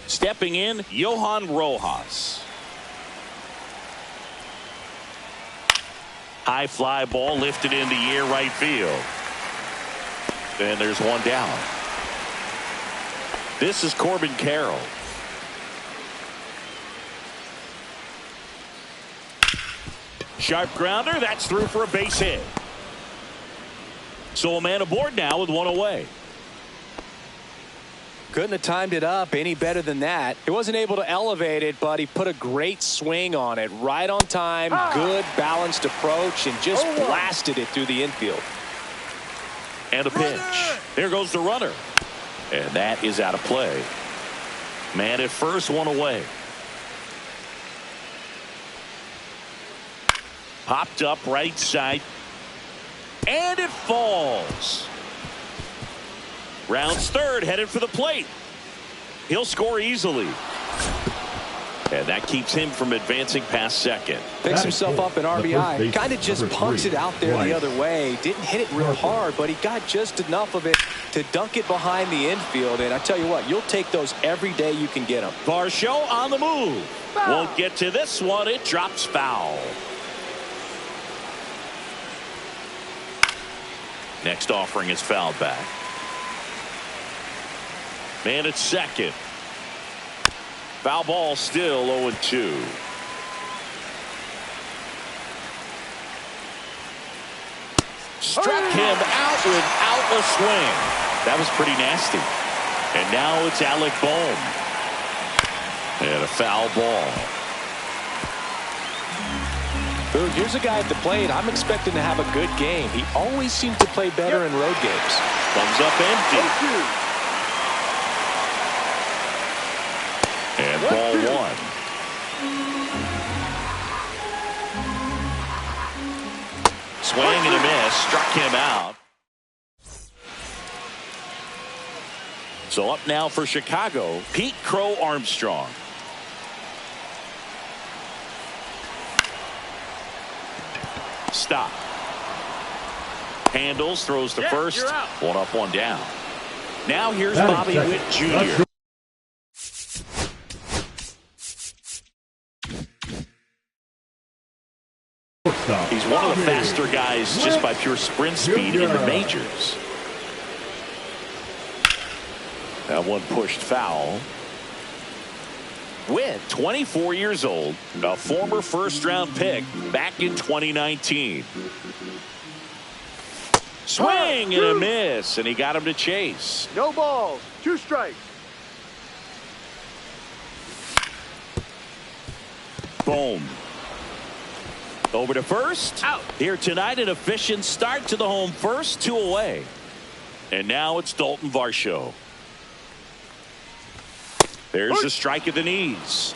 Stepping in, Johan Rojas. High fly ball lifted in the air right field. And there's one down. This is Corbin Carroll. Sharp grounder. That's through for a base hit. So a man aboard now with one away. Couldn't have timed it up any better than that. He wasn't able to elevate it, but he put a great swing on it. Right on time, good balanced approach, and just blasted it through the infield. And a pitch. There goes the runner. And that is out of play. Man at first, one away. Popped up right side. And it falls. Rounds third, headed for the plate. He'll score easily. And that keeps him from advancing past second. Picks himself up an RBI. Kind of just punts it out there the other way. Didn't hit it real hard, but he got just enough of it to dunk it behind the infield. And I tell you what, you'll take those every day you can get them. Varsho on the move. Won't get to this one. It drops foul. Next offering is fouled back. Man at second. Foul ball, still 0-2. Struck him out without a swing. That was pretty nasty. And now it's Alec Bohm. And a foul ball. Boone, here's a guy at the plate. I'm expecting to have a good game. He always seems to play better in road games. Comes up empty. And ball one. Swing and a miss. Struck him out. So up now for Chicago, Pete Crow Armstrong. Stop. Handles, throws to first. One up, one down. Now here's Bobby Witt Jr. He's one of the faster guys just by pure sprint speed in the majors. That one pushed foul. Witt, 24 years old, a former first-round pick back in 2019. Swing and a miss, and he got him to chase. No balls, 2 strikes. Boom. Over to first. Out. Here tonight, an efficient start to the home first, 2 away. And now it's Dalton Varsho. There's a strike at the knees.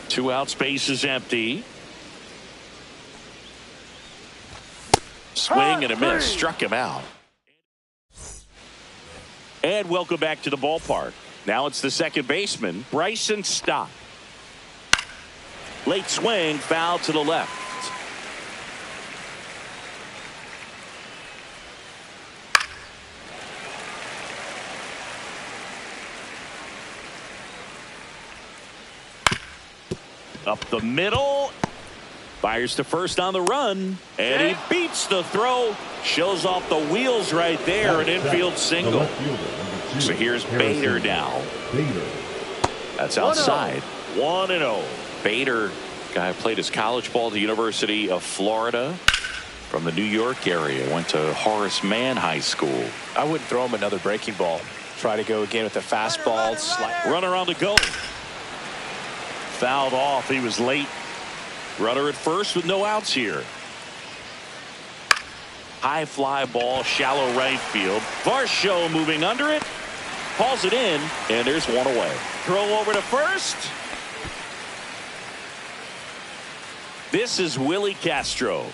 Two out, space is empty. Swing and a miss. Struck him out. And welcome back to the ballpark. Now it's the second baseman, Bryson Stott. Late swing, foul to the left. Up the middle. Fires to first on the run. And he beats the throw. Shows off the wheels right there. An infield single. So here's Bader now. That's outside. 1-0. Bader, guy who played his college ball at the University of Florida. From the New York area. Went to Horace Mann High School. I wouldn't throw him another breaking ball. try to go again with the fastball. Runner on the go. Fouled off. He was late. Runner at first with no outs here. High fly ball, shallow right field. Varsho moving under it. Hauls it in, and there's one away. Throw over to first. This is Willie Castro.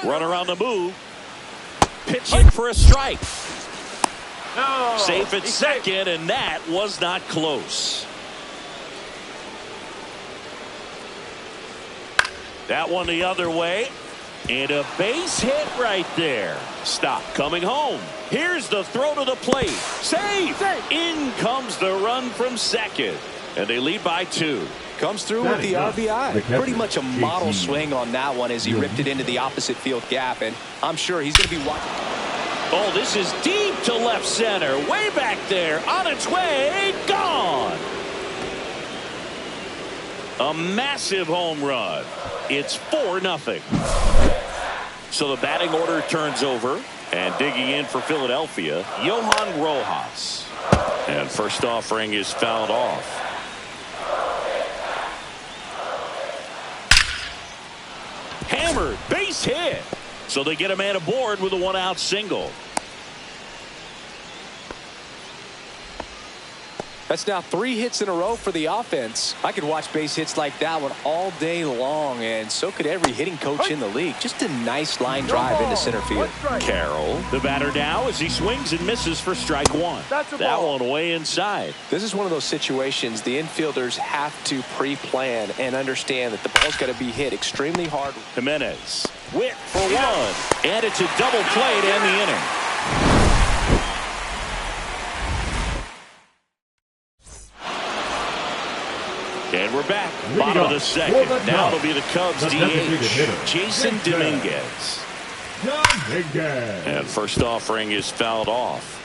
Runner on the move. Pitching for a strike. No, Safe at second, and that was not close. That one the other way. And a base hit right there. Stop. Coming home. Here's the throw to the plate. Safe. In comes the run from second. And they lead by 2. Comes through with the RBI. Pretty much a model swing on that one as he ripped it into the opposite field gap. And I'm sure he's going to be watching. Oh, this is deep to left center. Way back there. On its way. Gone. A massive home run. It's 4-0. So the batting order turns over. And digging in for Philadelphia, Johan Rojas. And first offering is fouled off. Hammered, base hit. So they get a man aboard with a 1-out single. That's now 3 hits in a row for the offense. I could watch base hits like that one all day long, and so could every hitting coach in the league. Just a nice line drive into center field. Carroll, the batter now as he swings and misses for strike 1. That one way inside. This is one of those situations the infielders have to pre-plan and understand that the ball's got to be hit extremely hard. Jimenez, Witt for 1. And it's a double play to end the inning. And we're back. Bottom of the second. Now it'll be the Cubs DH, Jason Dominguez. And first offering is fouled off.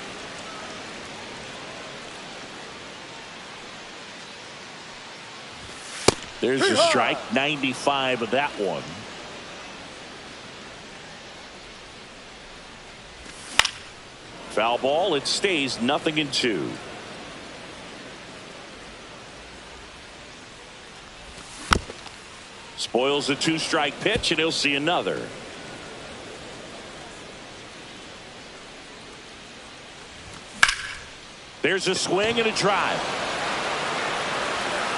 There's a strike. 95 of that one. Foul ball. It stays 0-2. Spoils a 2-strike pitch, and he'll see another. There's a swing and a drive.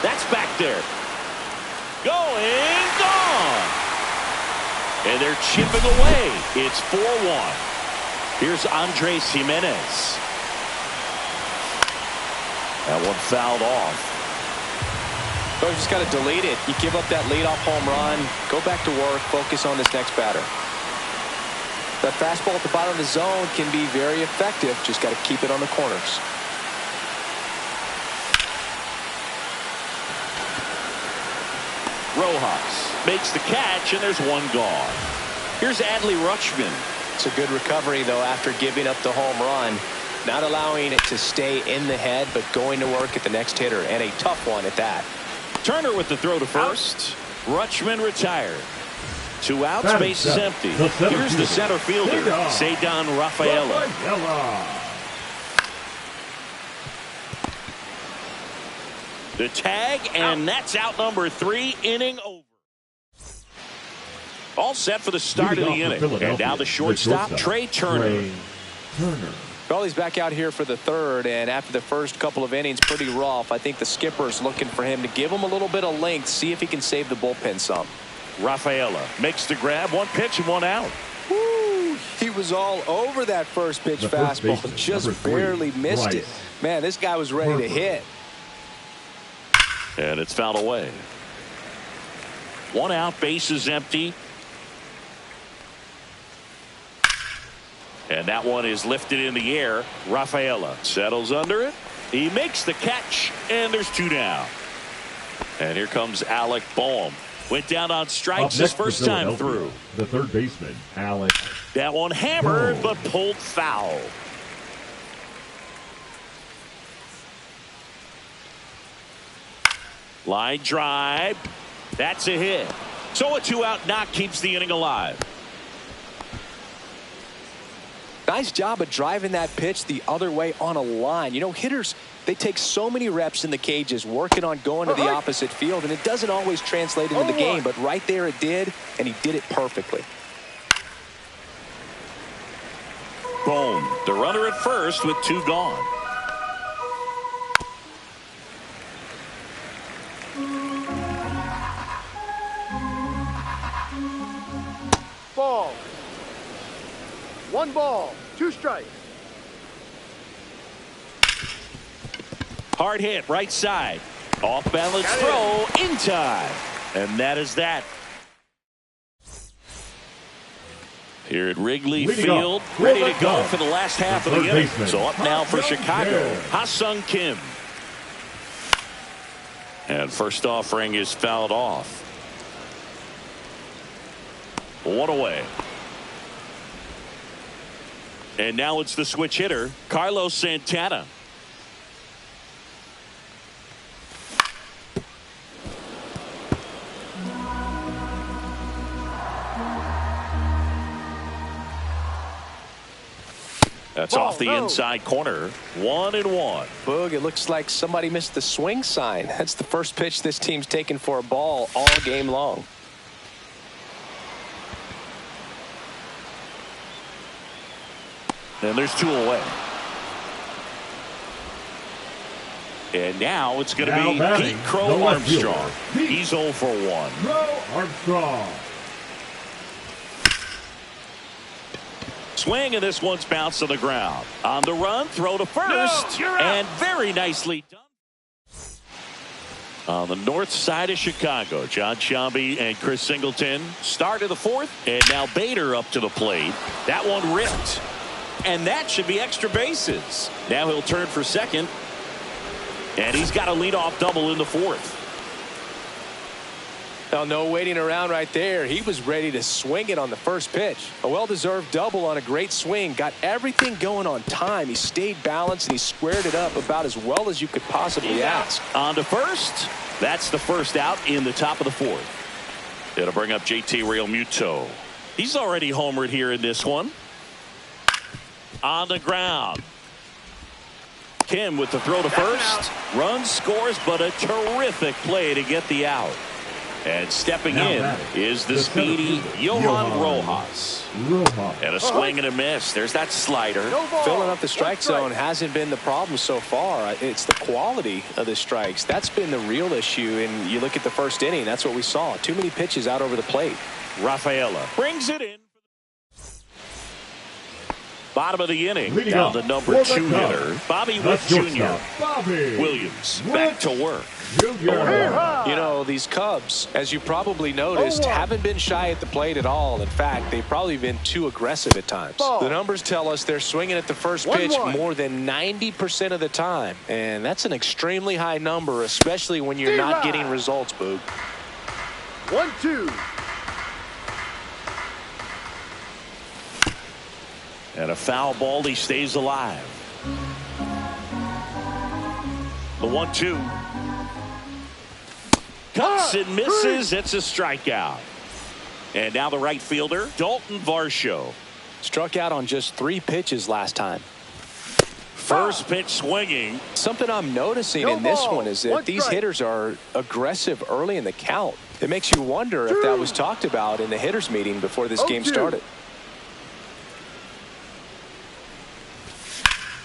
That's back there. Going, gone. And they're chipping away. It's 4-1. Here's Andres Jimenez. That one fouled off. So you just got to delete it. You give up that leadoff home run. Go back to work. Focus on this next batter. That fastball at the bottom of the zone can be very effective. Just got to keep it on the corners. Rojas makes the catch, and there's one gone. Here's Adley Rutschman. It's a good recovery, though, after giving up the home run. Not allowing it to stay in the head, but going to work at the next hitter, and a tough one at that. Turner with the throw to first. Rutschman retired. 2 outs, base is empty. Here's the center fielder, Ceddanne Rafaela. The tag, and that's out number 3, inning over. All set for the start of the inning. And now the shortstop, Trey Turner. Well, he's back out here for the third, and after the first couple of innings, pretty rough. I think the skipper's looking for him to give him a little bit of length, see if he can save the bullpen some. Rafaela makes the grab, 1 pitch and 1 out. Woo, he was all over that first pitch fastball, just barely missed it. Man, this guy was ready to hit. And it's fouled away. 1 out, base is empty. And that one is lifted in the air. Rafaela settles under it. He makes the catch, and there's 2 down. And here comes Alec Boehm. Went down on strikes his first time through. The third baseman, Alec. That one hammered, but pulled foul. Line drive. That's a hit. So a 2-out knock keeps the inning alive. Nice job of driving that pitch the other way on a line. You know, hitters, they take so many reps in the cages working on going to the opposite field, and it doesn't always translate into the game, but right there it did, and he did it perfectly. Boom. The runner at first with 2 gone. Ball. 1 ball, 2 strikes. Hard hit, right side. Off balance throw in time. And that is that. Here at Wrigley Field, ready to go for the last half of the inning. So up now for Chicago, Ha-Sung Kim. And first offering is fouled off. 1 away. And now it's the switch hitter, Carlos Santana. That's off the inside corner. 1-1. Boog, it looks like somebody missed the swing sign. That's the first pitch this team's taken for a ball all game long. And there's 2 away. And now it's going to be Pete Crow Armstrong. He's 0 for 1. Crow Armstrong. Swing, and this one's bounced to the ground. On the run, throw to first. And very nicely done. On the north side of Chicago, John Sciambi and Chris Singleton start of the 4th. And now Bader up to the plate. That one ripped. And that should be extra bases. Now he'll turn for second. And he's got a leadoff double in the 4th. Now, no waiting around right there. He was ready to swing it on the first pitch. A well-deserved double on a great swing. Got everything going on time. He stayed balanced and he squared it up about as well as you could possibly ask. On to first. That's the first out in the top of the 4th. It'll bring up JT Realmuto. He's already homered here in this one. On the ground. Kim with the throw to first. Run scores, but a terrific play to get the out. And stepping in is the speedy Johan Rojas. And a swing and a miss. There's that slider. Filling up the strike zone hasn't been the problem so far. It's the quality of the strikes. That's been the real issue. And you look at the first inning, that's what we saw. Too many pitches out over the plate. Rafaela brings it in. Bottom of the inning. Down the number 2 hitter, Bobby Witt Jr. Williams back to work. You know, these Cubs, as you probably noticed, haven't been shy at the plate at all. In fact, they've probably been too aggressive at times. The numbers tell us they're swinging at the first pitch more than 90% of the time. And that's an extremely high number, especially when you're not getting results, Boog. 1-2. And a foul ball, he stays alive. The 1-2. Cuts and misses. It's a strikeout. And now the right fielder, Dalton Varsho. Struck out on just 3 pitches last time. First pitch swinging. Something I'm noticing in this one is that these hitters are aggressive early in the count. It makes you wonder if that was talked about in the hitters meeting before this game started.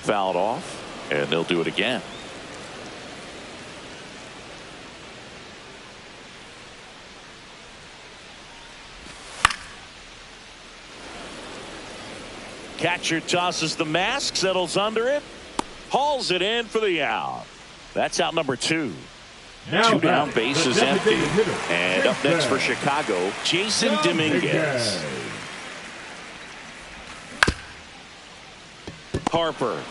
Fouled off, and they'll do it again. Catcher tosses the mask, settles under it, hauls it in for the out. That's out number 2. Now 2 down, bases empty. And up next for Chicago, Jason Dominguez. Harper.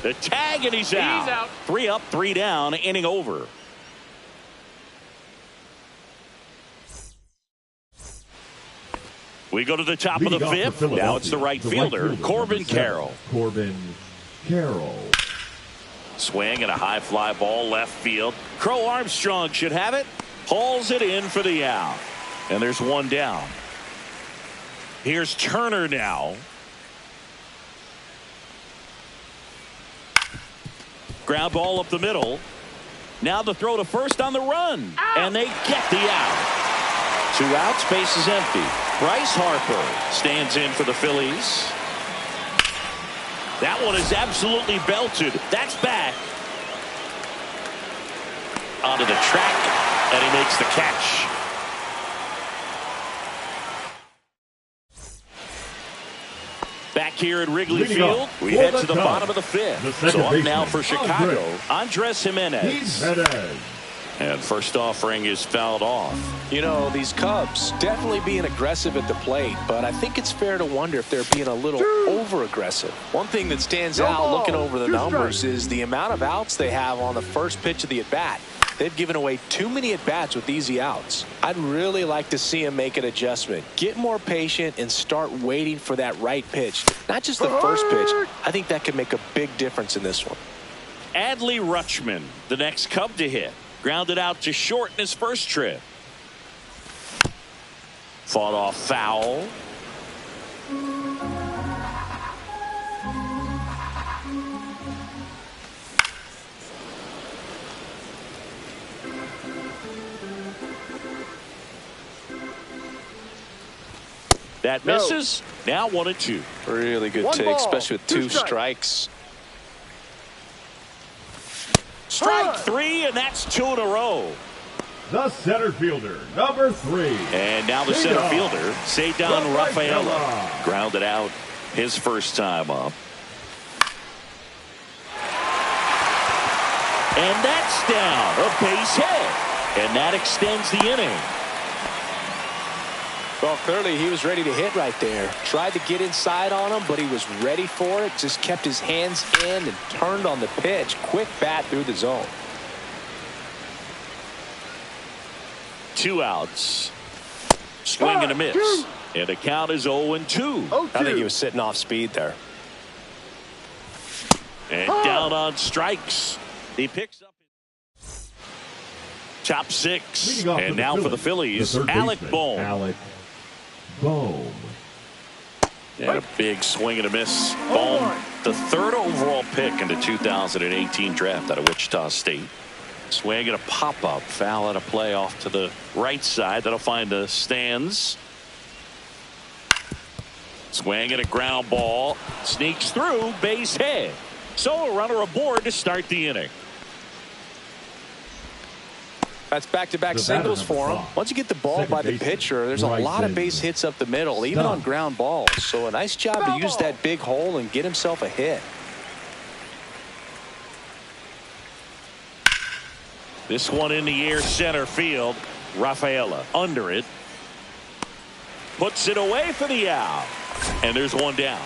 The tag, and he's out. 3 up, 3 down, inning over. We go to the top of the 5th. Now it's the right fielder, Corbin Carroll. Swing and a high fly ball left field. Crow Armstrong should have it. Hauls it in for the out. And there's 1 down. Here's Turner now. Ground ball up the middle. Now the throw to first on the run. And they get the out. 2 outs, base is empty. Bryce Harper stands in for the Phillies. That one is absolutely belted. That's back. Onto the track, and he makes the catch. Back here at Wrigley Field, we head to the bottom of the 5th. So up now for Chicago, Andres Jimenez. And first offering is fouled off. You know, these Cubs definitely being aggressive at the plate, but I think it's fair to wonder if they're being a little over-aggressive. One thing that stands out looking over the numbers is the amount of outs they have on the first pitch of the at-bat. They've given away too many at-bats with easy outs. I'd really like to see him make an adjustment. Get more patient and start waiting for that right pitch. Not just the first pitch. I think that could make a big difference in this one. Adley Rutschman, the next Cub to hit. Grounded out to short in his first trip. Fought off foul. That misses. Now 1-2. Really good take, especially with 2 strikes. Strike 3, and that's 2 in a row. The center fielder, number 3. And now the center fielder, Cedar Rafaela. Grounded out his first time up. And that's down. A base hit. And that extends the inning. Well, clearly he was ready to hit right there. Tried to get inside on him, but he was ready for it. Just kept his hands in and turned on the pitch. Quick bat through the zone. 2 outs. Swing and a miss. And the count is 0-2. I think he was sitting off speed there. And down on strikes. He picks up top 6. And now for the Phillies, Alec Bohm. And a big swing and a miss. Bohm, the 3rd overall pick in the 2018 draft out of Wichita State. Swing and a pop-up. Foul and a play off to the right side. That'll find the stands. Swing and a ground ball. Sneaks through. Base hit. So a runner aboard to start the inning. That's back-to-back singles for him. Once you get the ball by the pitcher, there's a lot of base hits up the middle, even on ground balls. So a nice job to use that big hole and get himself a hit. This one in the air, center field. Rafaela under it. Puts it away for the out. And there's one down.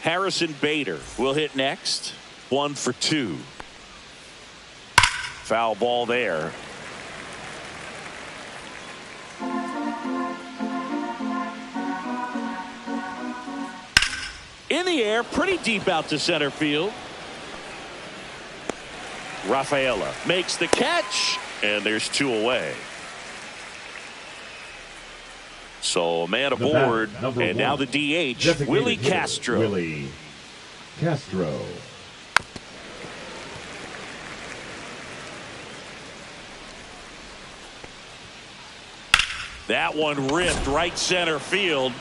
Harrison Bader will hit next. 1 for 2. Foul ball there. In the air, pretty deep out to center field. Rafaela makes the catch, and there's 2 away. So a man aboard, and now the DH, Willie Castro. Willie Castro. That one ripped right center field.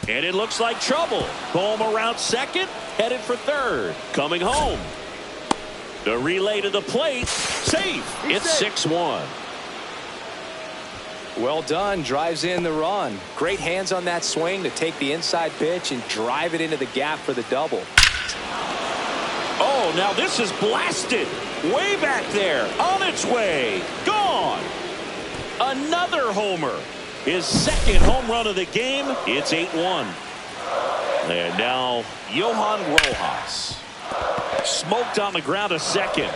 And it looks like trouble. Bohm around second, headed for third. Coming home. The relay to the plate. Safe. It's 6-1. Well done. Drives in the run. Great hands on that swing to take the inside pitch and drive it into the gap for the double. Oh, now this is blasted. Way back there. On its way. Gone. Another homer. His 2nd home run of the game. It's 8-1. And now Johan Rojas. Smoked on the ground to second.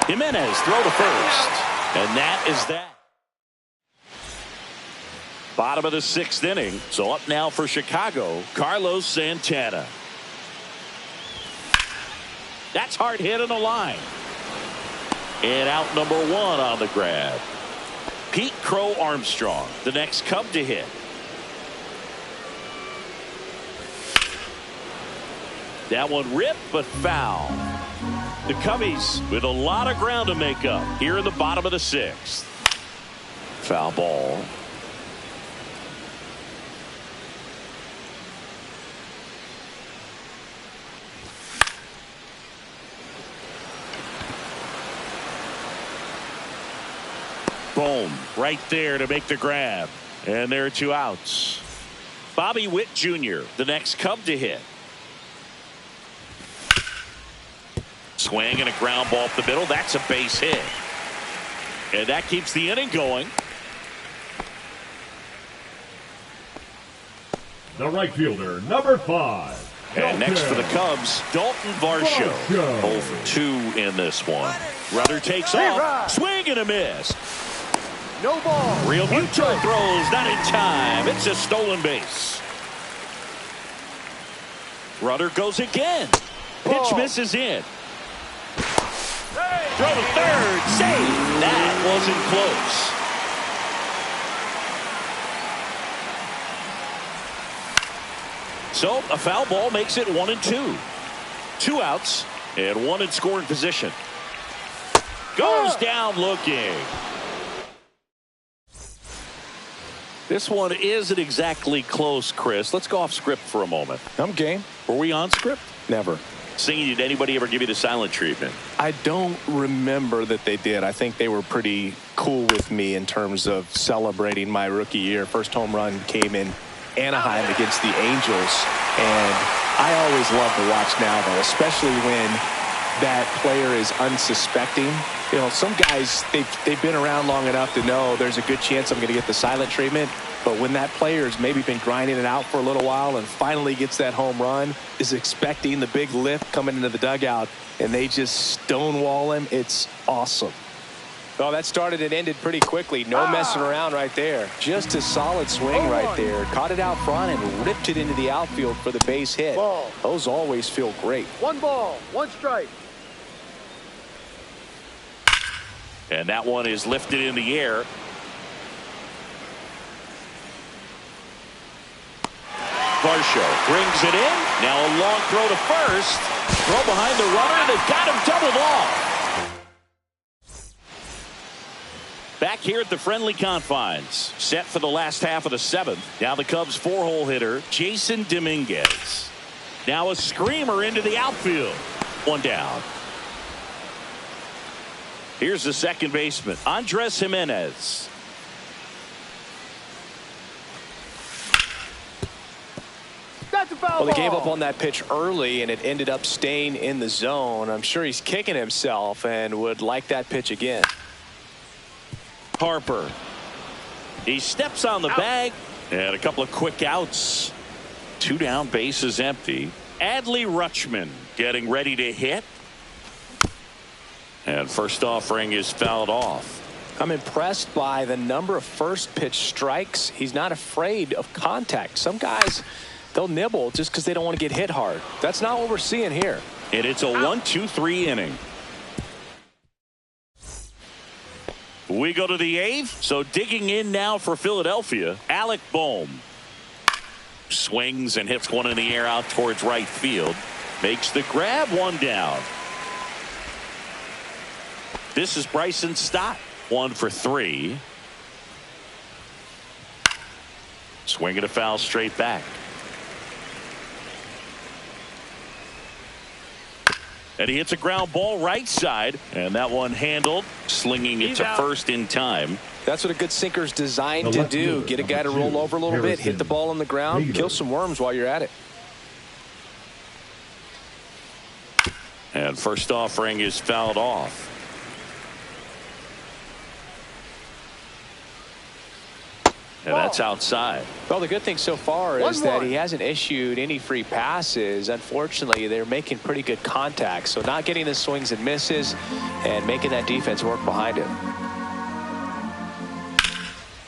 Jimenez throw to first. And that is that. Bottom of the 6th inning. So up now for Chicago, Carlos Santana. That's hard hit on the line. And out number 1 on the grab. Pete Crow Armstrong, the next Cub to hit. That one ripped, but foul. The Cubbies with a lot of ground to make up here in the bottom of the 6th. Foul ball. Boom, right there to make the grab. And there are 2 outs. Bobby Witt Jr., the next Cub to hit. Swing and a ground ball up the middle. That's a base hit. And that keeps the inning going. The right fielder, number 5. And next for the Cubs, Dalton Varsho. 0 for 2 in this one. Rudder takes off. Swing and a miss. No ball. Real Muto throws, not in time. It's a stolen base. Rudder goes again. Pitch misses in. Throw to third. Save. That wasn't close. So a foul ball makes it 1-2. 2 outs and 1 in scoring position. Goes down looking. This one isn't exactly close, Chris. Let's go off script for a moment. I'm game. Were we on script? Never. Singing, did anybody ever give you the silent treatment? I don't remember that they did. I think they were pretty cool with me in terms of celebrating my rookie year. First home run came in Anaheim against the Angels. And I always love to watch now, though, especially when that player is unsuspecting. You know, some guys, they've been around long enough to know there's a good chance I'm going to get the silent treatment. But when that player's maybe been grinding it out for a little while and finally gets that home run, is expecting the big lift coming into the dugout, and they just stonewall him, it's awesome. Well, that started and ended pretty quickly. No messing around right there. Just a solid swing right there. Caught it out front and ripped it into the outfield for the base hit. Ball. Those always feel great. 1 ball, 1 strike. And that one is lifted in the air. Varsho brings it in. Now a long throw to first. Throw behind the runner. They've got him doubled off. Back here at the friendly confines. Set for the last half of the 7th. Now the Cubs 4-hole hitter, Jason Dominguez. Now a screamer into the outfield. 1 down. Here's the second baseman, Andres Jimenez. That's a foul Well, they gave ball. up on that pitch early, and it ended up staying in the zone. I'm sure he's kicking himself and would like that pitch again. Harper. He steps on the bag. And a couple of quick outs. 2 down, bases empty. Adley Rutschman getting ready to hit. And first offering is fouled off. I'm impressed by the number of first pitch strikes. He's not afraid of contact. Some guys, they'll nibble just because they don't want to get hit hard. That's not what we're seeing here. And it's a 1-2-3 inning. We go to the 8th. So digging in now for Philadelphia, Alec Bohm. Swings and hits one in the air out towards right field. Makes the grab. 1 down. This is Bryson Stott. 1 for 3. Swinging a foul straight back. And he hits a ground ball right side. And that one handled. Slinging it to first in time. That's what a good sinker's designed to do. Get a guy to roll over a little bit, hit the ball on the ground, kill some worms while you're at it. And first offering is fouled off. And that's outside. Well, the good thing so far is that he hasn't issued any free passes. Unfortunately, they're making pretty good contact. So not getting the swings and misses and making that defense work behind him.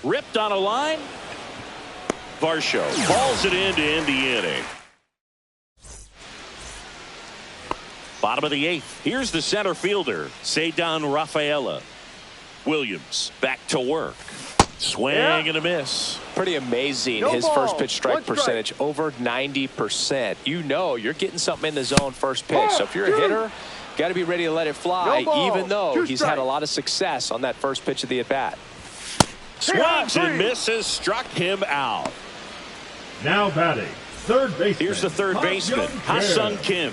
Ripped on a line. Varsho balls it in to end the inning. Bottom of the 8th. Here's the center fielder, Ceddanne Rafaela. Williams back to work. Swing and a miss. Pretty amazing. His first pitch strike percentage over 90%. You know you're getting something in the zone first pitch. So if you're a hitter, got to be ready to let it fly, even though he's had a lot of success on that first pitch of the at-bat. Swings and misses, struck him out. Now batting, third baseman. Here's the third baseman, Ha-Sung Kim.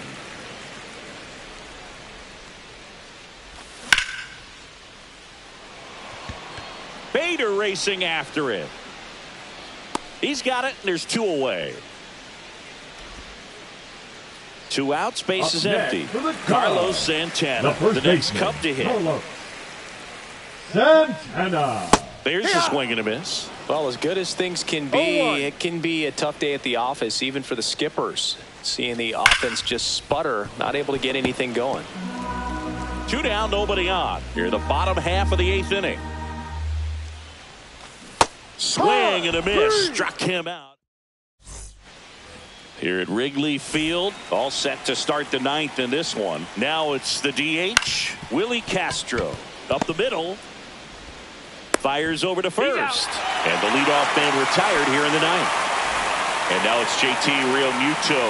Bader racing after it. He's got it, and there's 2 away. 2 outs, base is empty. Carlos Santana, the next Cub to hit. Carlos Santana. There's a swing and a miss. Well, as good as things can be, it can be a tough day at the office, even for the skippers. Seeing the offense just sputter, not able to get anything going. 2 down, nobody on. Here in the bottom half of the 8th inning. Swing and a miss, struck him out. Here at Wrigley Field, all set to start the 9th in this one. Now it's the DH, Willie Castro. Up the middle. Fires over to first. And the leadoff man retired here in the 9th. And now it's JT Realmuto.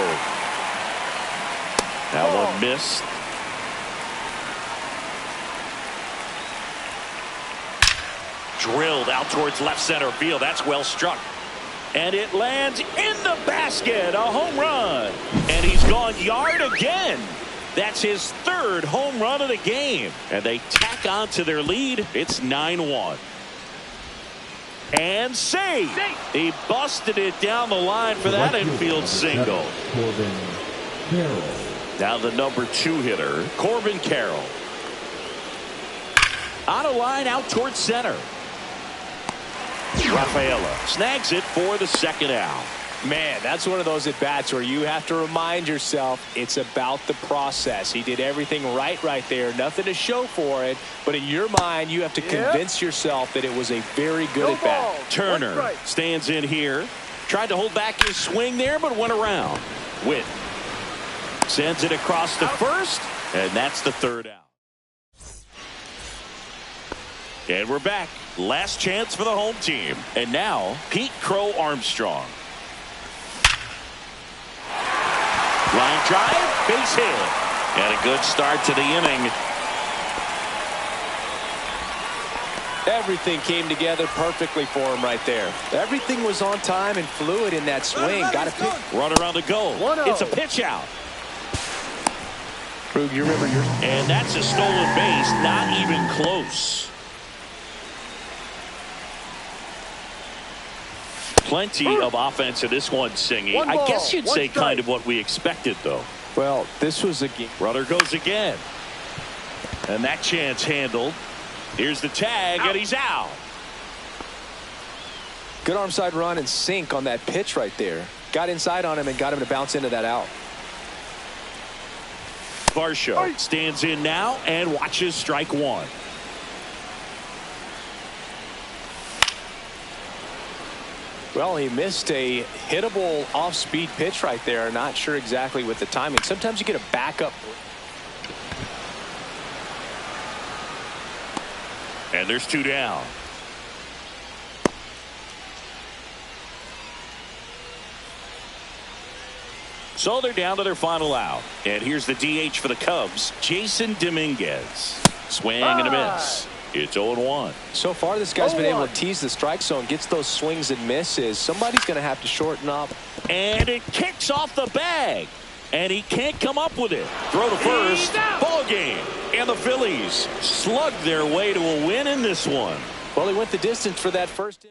That one missed. Drilled out towards left center field. That's well struck. And it lands in the basket. A home run. And he's gone yard again. That's his 3rd home run of the game. And they tack on to their lead. It's 9-1. And save. He busted it down the line for that infield single. Now the number 2 hitter, Corbin Carroll. On a line out towards center. Rafaela snags it for the 2nd out. Man, that's one of those at-bats where you have to remind yourself it's about the process. He did everything right there. Nothing to show for it. But in your mind, you have to convince yourself that it was a very good at-bat. Turner stands in here. Tried to hold back his swing there, but went around. Witt sends it across to first, and that's the 3rd out. And we're back. Last chance for the home team. And now, Pete Crow Armstrong. Line drive, base hit. And a good start to the inning. Everything came together perfectly for him right there. Everything was on time and fluid in that swing. Got a pick. Runner on the go. It's a pitch out. Krug, you remember your... And that's a stolen base. Not even close. Plenty of offense in this one, Singy. I guess you'd say kind of what we expected, though. Well, this was a game. Runner goes again. And that chance handled. Here's the tag, and he's out. Good arm side run and sink on that pitch right there. Got inside on him and got him to bounce into that out. Varsho stands in now and watches strike 1. Well, he missed a hittable off-speed pitch right there. Not sure exactly with the timing. Sometimes you get a backup. And there's 2 down. So they're down to their final out. And here's the DH for the Cubs, Jason Dominguez. Swing and a miss. It's 0-1. So far, this guy's been able to tease the strike zone, gets those swings and misses. Somebody's going to have to shorten up. And it kicks off the bag. And he can't come up with it. Throw to first. Ball game. And the Phillies slug their way to a win in this one. Well, he went the distance for that first.